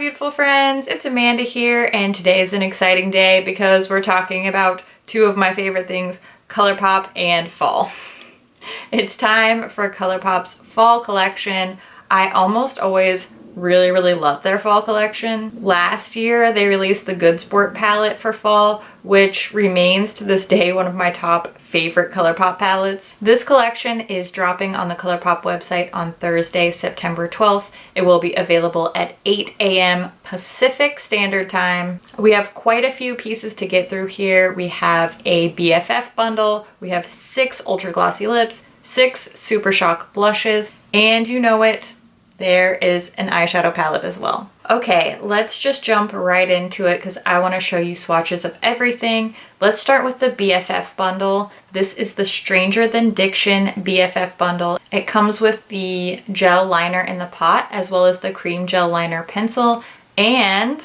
beautiful friends, it's Amanda here, and today is an exciting day because we're talking about two of my favorite things, ColourPop and fall. It's time for ColourPop's fall collection. I almost always really love their fall collection. Last year they released the Good Sport palette for fall, which remains to this day one of my top favorite ColourPop palettes. This collection is dropping on the ColourPop website on Thursday, September 12th. It will be available at 8 a.m. Pacific Standard Time. We have quite a few pieces to get through here. We have a BFF bundle, we have 6 ultra glossy lips, 6 Super Shock blushes, and you know it, there is an eyeshadow palette as well. Okay, let's just jump right into it because I want to show you swatches of everything. Let's start with the BFF bundle. This is the Stranger Than Diction BFF bundle. It comes with the gel liner in the pot as well as the cream gel liner pencil and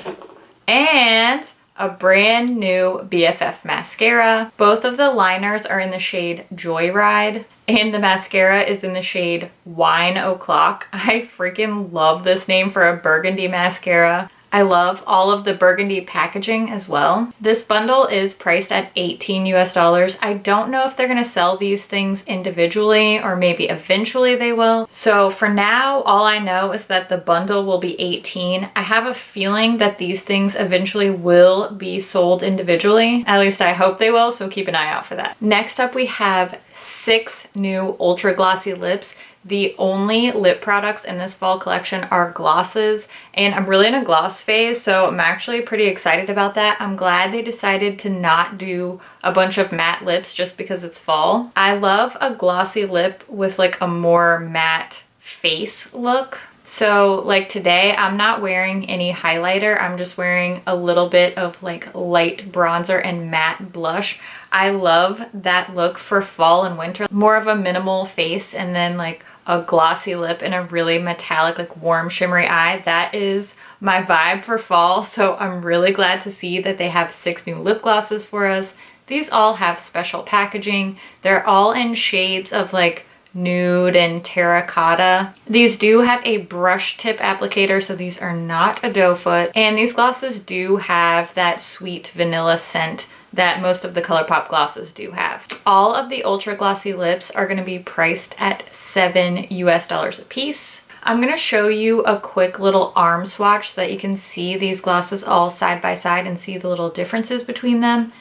a brand new BFF mascara. Both of the liners are in the shade Joyride and the mascara is in the shade Wine O'Clock. I freaking love this name for a burgundy mascara. I love all of the burgundy packaging as well. This bundle is priced at $18 US. I don't know if they're gonna sell these things individually or maybe eventually they will. So for now, all I know is that the bundle will be $18. I have a feeling that these things eventually will be sold individually. At least I hope they will, so keep an eye out for that. Next up we have 6 new ultra glossy lips. The only lip products in this fall collection are glosses, and I'm really in a gloss phase, so I'm actually pretty excited about that. I'm glad they decided to not do a bunch of matte lips just because it's fall. I love a glossy lip with like a more matte face look. So like today, I'm not wearing any highlighter. I'm just wearing a little bit of like light bronzer and matte blush. I love that look for fall and winter. More of a minimal face and then like a glossy lip and a really metallic, like warm shimmery eye. That is my vibe for fall. So I'm really glad to see that they have 6 new lip glosses for us. These all have special packaging. They're all in shades of like nude and terracotta. These do have a brush tip applicator, so these are not a doe foot. And these glosses do have that sweet vanilla scent that most of the ColourPop glosses do have. All of the ultra glossy lips are going to be priced at $7 US a piece. I'm going to show you a quick little arm swatch so that you can see these glosses all side by side and see the little differences between them.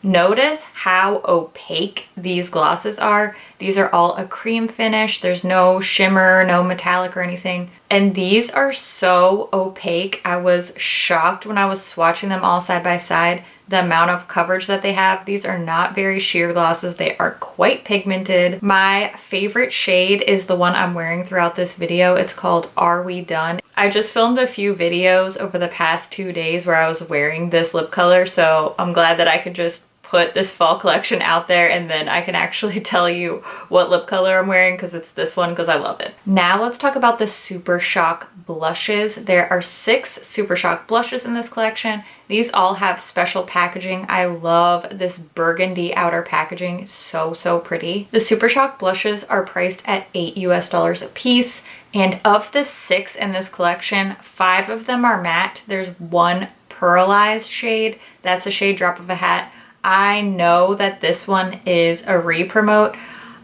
Notice how opaque these glosses are. These are all a cream finish. There's no shimmer, no metallic or anything. And these are so opaque. I was shocked when I was swatching them all side by side, the amount of coverage that they have. These are not very sheer glosses. They are quite pigmented. My favorite shade is the one I'm wearing throughout this video. It's called Are We Done? I just filmed a few videos over the past 2 days where I was wearing this lip color, so I'm glad that I could just put this fall collection out there and then I can actually tell you what lip color I'm wearing because it's this one because I love it. Now let's talk about the Super Shock blushes. There are 6 Super Shock blushes in this collection. These all have special packaging. I love this burgundy outer packaging. It's so pretty. The Super Shock blushes are priced at $8 US a piece, and of the 6 in this collection, 5 of them are matte. There's 1 pearlized shade. That's the shade Drop of a Hat. I know that this one is a re-promote.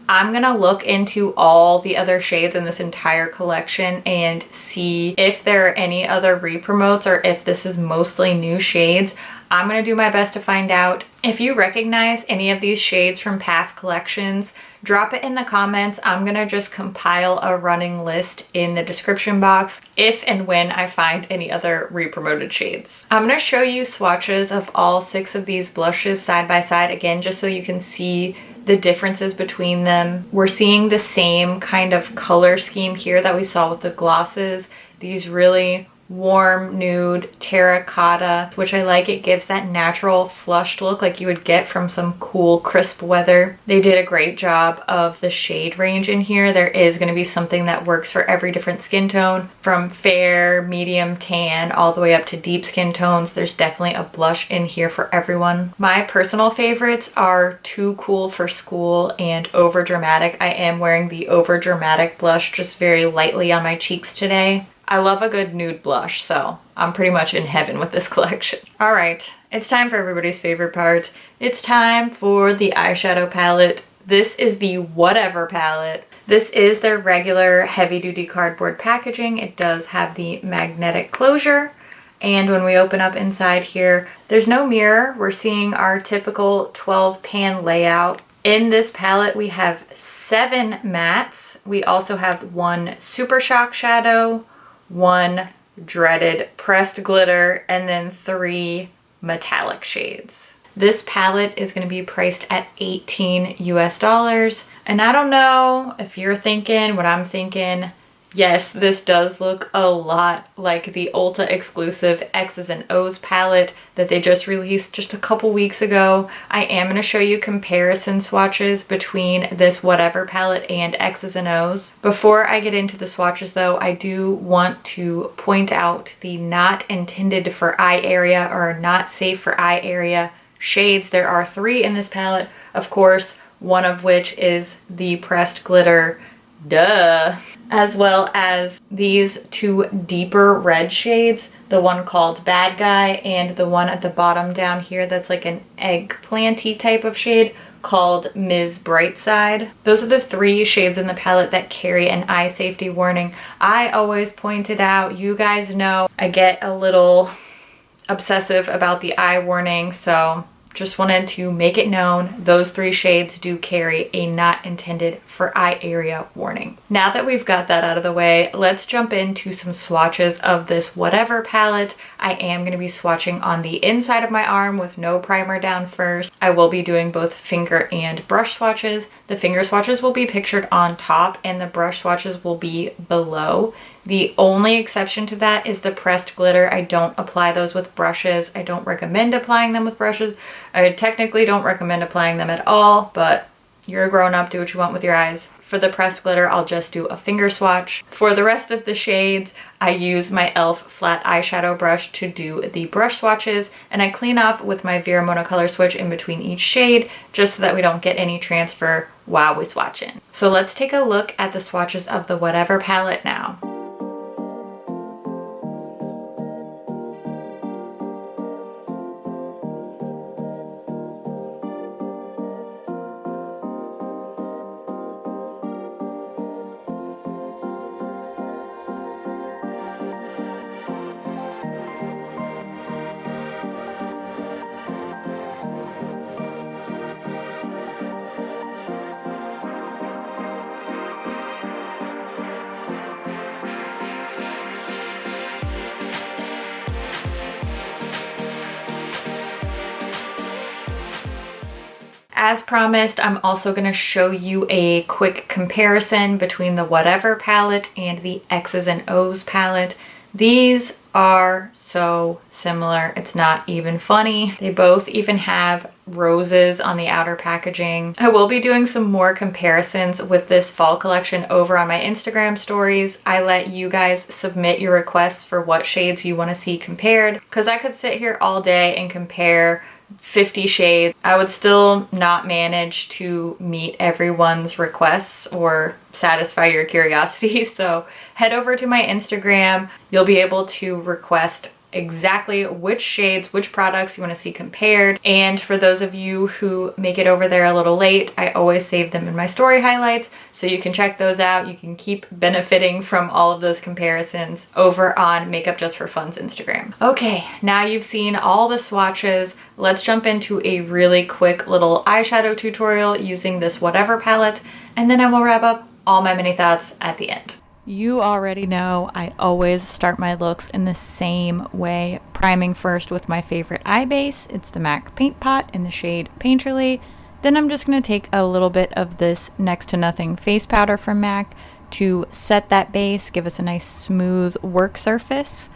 I'm gonna look into all the other shades in this entire collection and see if there are any other re-promotes or if this is mostly new shades. I'm gonna do my best to find out. If you recognize any of these shades from past collections, drop it in the comments. I'm gonna just compile a running list in the description box if and when I find any other re-promoted shades. I'm gonna show you swatches of all 6 of these blushes side by side again, just so you can see the differences between them. We're seeing the same kind of color scheme here that we saw with the glosses. These really warm nude terracotta, which I like. It gives that natural flushed look like you would get from some cool crisp weather. They did a great job of the shade range in here. There is going to be something that works for every different skin tone, from fair, medium, tan, all the way up to deep skin tones. There's definitely a blush in here for everyone. My personal favorites are Too Cool for School and Over Dramatic. I am wearing the Over Dramatic blush just very lightly on my cheeks today. I love a good nude blush, so I'm pretty much in heaven with this collection. All right, it's time for everybody's favorite part. It's time for the eyeshadow palette. This is the Whatever palette. This is their regular heavy-duty cardboard packaging. It does have the magnetic closure. And when we open up inside here, there's no mirror. We're seeing our typical 12 pan layout. In this palette, we have 7 mattes. We also have 1 Super Shock shadow, 1 dreaded pressed glitter, and then 3 metallic shades. This palette is going to be priced at $18 US. And I don't know if you're thinking what I'm thinking. Yes, this does look a lot like the Ulta exclusive X's and O's palette that they just released just a couple weeks ago. I am going to show you comparison swatches between this Whatever palette and X's and O's. Before I get into the swatches though, I do want to point out the not intended for eye area or not safe for eye area shades. There are 3 in this palette, of course, one of which is the pressed glitter, duh, as well as these 2 deeper red shades, the one called Bad Guy and the one at the bottom down here that's like an eggplanty type of shade called Ms. Brightside. Those are the 3 shades in the palette that carry an eye safety warning. I always point it out. You guys know I get a little obsessive about the eye warning, so just wanted to make it known those 3 shades do carry a not intended for eye area warning. Now that we've got that out of the way, let's jump into some swatches of this Whatever palette. I am going to be swatching on the inside of my arm with no primer down first. I will be doing both finger and brush swatches. The finger swatches will be pictured on top and the brush swatches will be below. The only exception to that is the pressed glitter. I don't apply those with brushes. I don't recommend applying them with brushes. I technically don't recommend applying them at all, but you're a grown up, do what you want with your eyes. For the pressed glitter, I'll just do a finger swatch. For the rest of the shades, I use my e.l.f. flat eyeshadow brush to do the brush swatches, and I clean off with my Vera Monocolor switch in between each shade, just so that we don't get any transfer while we swatch in. So let's take a look at the swatches of the Whatever palette now. As promised, I'm also going to show you a quick comparison between the Whatever palette and the X's and O's palette. These are so similar, it's not even funny. They both even have roses on the outer packaging. I will be doing some more comparisons with this fall collection over on my Instagram stories. I let you guys submit your requests for what shades you want to see compared, because I could sit here all day and compare 50 shades. I would still not manage to meet everyone's requests or satisfy your curiosity. So head over to my Instagram. You'll be able to request exactly which shades, which products you want to see compared. And for those of you who make it over there a little late, I always save them in my story highlights, so you can check those out. You can keep benefiting from all of those comparisons over on Makeup.Just.For.Fun's Instagram. Okay, now you've seen all the swatches. Let's jump into a really quick little eyeshadow tutorial using this Whatever palette, and then I will wrap up all my mini thoughts at the end. You already know I always start my looks in the same way, priming first with my favorite eye base. It's the MAC Paint Pot in the shade Painterly. Then I'm just going to take a little bit of this Next to Nothing face powder from MAC to set that base, give us a nice smooth work surface.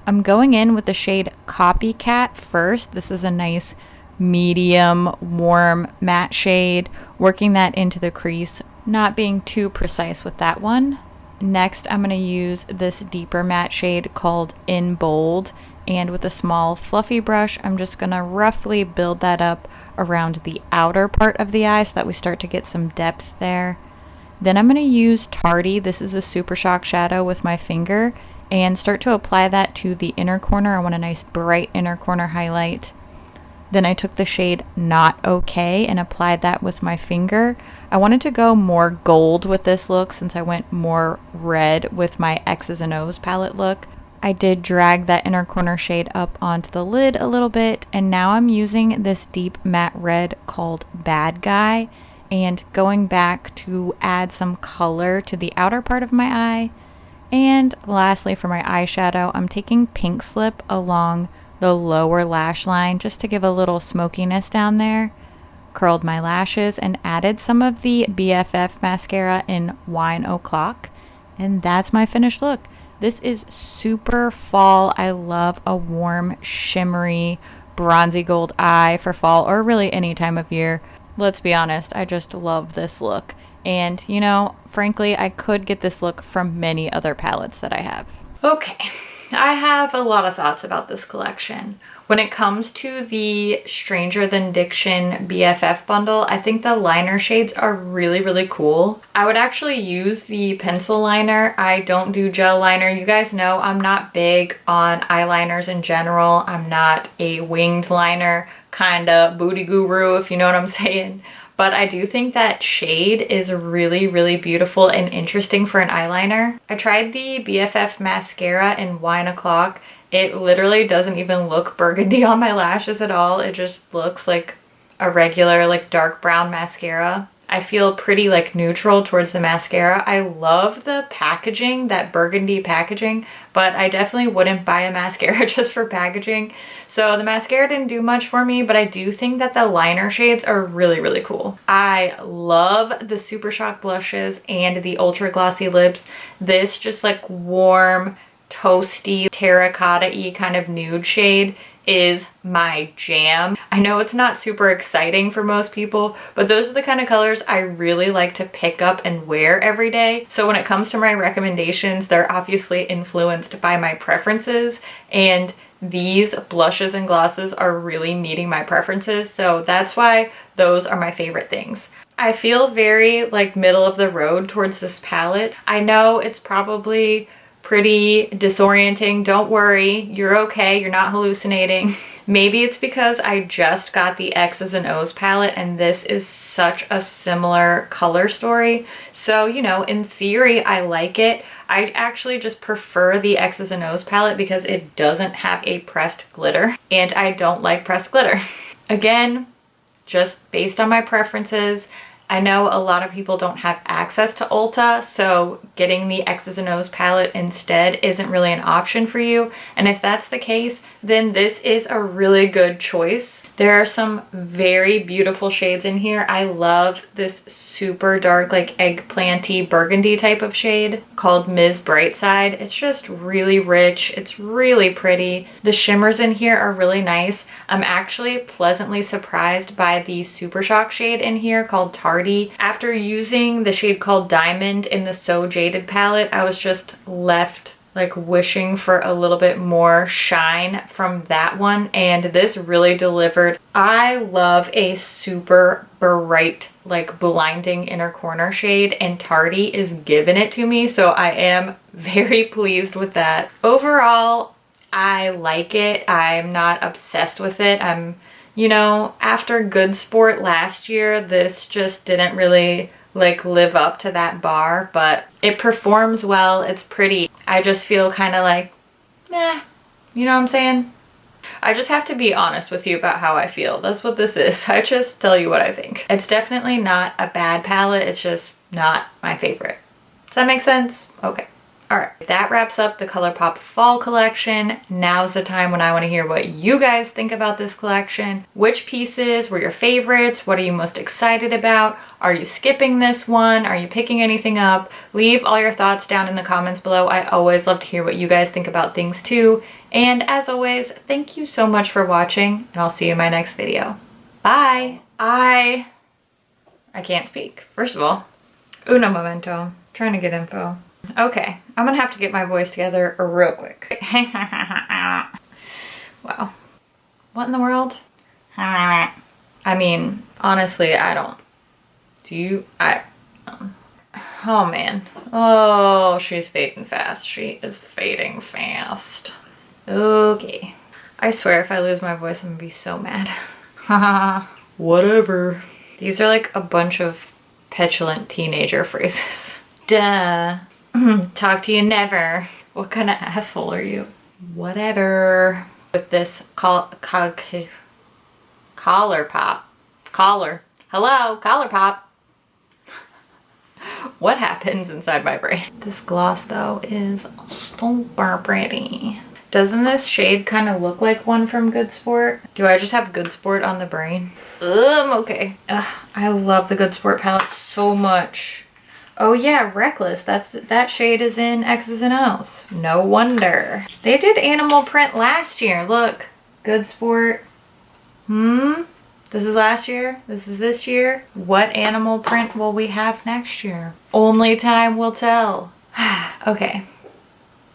I'm going in with the shade Copycat first. This is a nice medium, warm, matte shade, working that into the crease, not being too precise with that one. Next, I'm going to use this deeper matte shade called In Bold, and with a small fluffy brush, I'm just going to roughly build that up around the outer part of the eye so that we start to get some depth there. Then I'm going to use Tardy. This is a Super Shock shadow with my finger, and start to apply that to the inner corner. I want a nice bright inner corner highlight. Then I took the shade Not Okay and applied that with my finger. I wanted to go more gold with this look since I went more red with my X's and O's palette look. I did drag that inner corner shade up onto the lid a little bit, and now I'm using this deep matte red called Bad Guy and going back to add some color to the outer part of my eye. And lastly, for my eyeshadow, I'm taking Pink Slip along the lower lash line just to give a little smokiness down there. Curled my lashes and added some of the BFF mascara in Wine O'Clock. And that's my finished look. This is super fall. I love a warm, shimmery, bronzy gold eye for fall, or really any time of year. Let's be honest, I just love this look. And, you know, frankly, I could get this look from many other palettes that I have. Okay, I have a lot of thoughts about this collection. When it comes to the Stranger Than Diction BFF bundle, I think the liner shades are really, really cool. I would actually use the pencil liner. I don't do gel liner. You guys know I'm not big on eyeliners in general. I'm not a winged liner kind of booty guru, if you know what I'm saying. But I do think that shade is really, really beautiful and interesting for an eyeliner. I tried the BFF mascara in Wine O'Clock. It literally doesn't even look burgundy on my lashes at all. It just looks like a regular like dark brown mascara. I feel pretty like neutral towards the mascara. I love the packaging, that burgundy packaging, but I definitely wouldn't buy a mascara just for packaging. So the mascara didn't do much for me, but I do think that the liner shades are really, really cool. I love the Super Shock blushes and the Ultra Glossy lips. This just like warm, toasty, terracotta-y kind of nude shade is my jam. I know it's not super exciting for most people, but those are the kind of colors I really like to pick up and wear every day. So when it comes to my recommendations, they're obviously influenced by my preferences, and these blushes and glosses are really meeting my preferences. So that's why those are my favorite things. I feel very like middle of the road towards this palette. I know it's probably pretty disorienting. Don't worry, you're okay, you're not hallucinating. Maybe it's because I just got the X's and O's palette and this is such a similar color story. So, you know, in theory, I like it. I actually just prefer the X's and O's palette because it doesn't have a pressed glitter, and I don't like pressed glitter. Again, just based on my preferences. I know a lot of people don't have access to Ulta, so getting the X's and O's palette instead isn't really an option for you. And if that's the case, then this is a really good choice. There are some very beautiful shades in here. I love this super dark, like eggplanty burgundy type of shade called Ms. Brightside. It's just really rich. It's really pretty. The shimmers in here are really nice. I'm actually pleasantly surprised by the Super Shock shade in here called Tardy. After using the shade called Diamond in the So Jaded palette, I was just left like wishing for a little bit more shine from that one, and this really delivered. I love a super bright, like blinding inner corner shade, and Tardy is giving it to me, so I am very pleased with that. Overall, I like it. I'm not obsessed with it. You know, after Good Sport last year, this just didn't really like live up to that bar, but it performs well. It's pretty. I just feel kind of like, nah, you know what I'm saying? I just have to be honest with you about how I feel. That's what this is. I just tell you what I think. It's definitely not a bad palette. It's just not my favorite. Does that make sense? Okay. All right, that wraps up the ColourPop fall collection. Now's the time when I want to hear what you guys think about this collection. Which pieces were your favorites? What are you most excited about? Are you skipping this one? Are you picking anything up? Leave all your thoughts down in the comments below. I always love to hear what you guys think about things too. And as always, thank you so much for watching, and I'll see you in my next video. Bye. I can't speak. First of all, uno momento. I'm trying to get info. Okay, I'm gonna have to get my voice together real quick. Wow. What in the world? I mean, honestly, I don't. Do you? Oh man. Oh, she's fading fast. She is fading fast. Okay. I swear if I lose my voice, I'm gonna be so mad. Haha. Whatever. These are like a bunch of petulant teenager phrases. Duh. Talk to you never. What kind of asshole are you? Whatever. With this ColourPop. Hello, ColourPop. What happens inside my brain? This gloss though is super pretty. Doesn't this shade kind of look like one from Good Sport? Do I just have Good Sport on the brain? Okay. I love the Good Sport palette so much. Oh yeah, Reckless. That shade is in X's and O's. No wonder. They did animal print last year. Look. Good Sport. This is last year. This is this year. What animal print will we have next year? Only time will tell. Okay.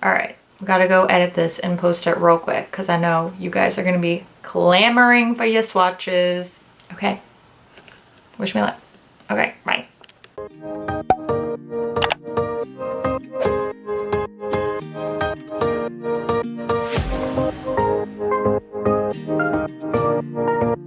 Alright. Gotta go edit this and post it real quick because I know you guys are gonna be clamoring for your swatches. Okay. Wish me luck. Okay, bye.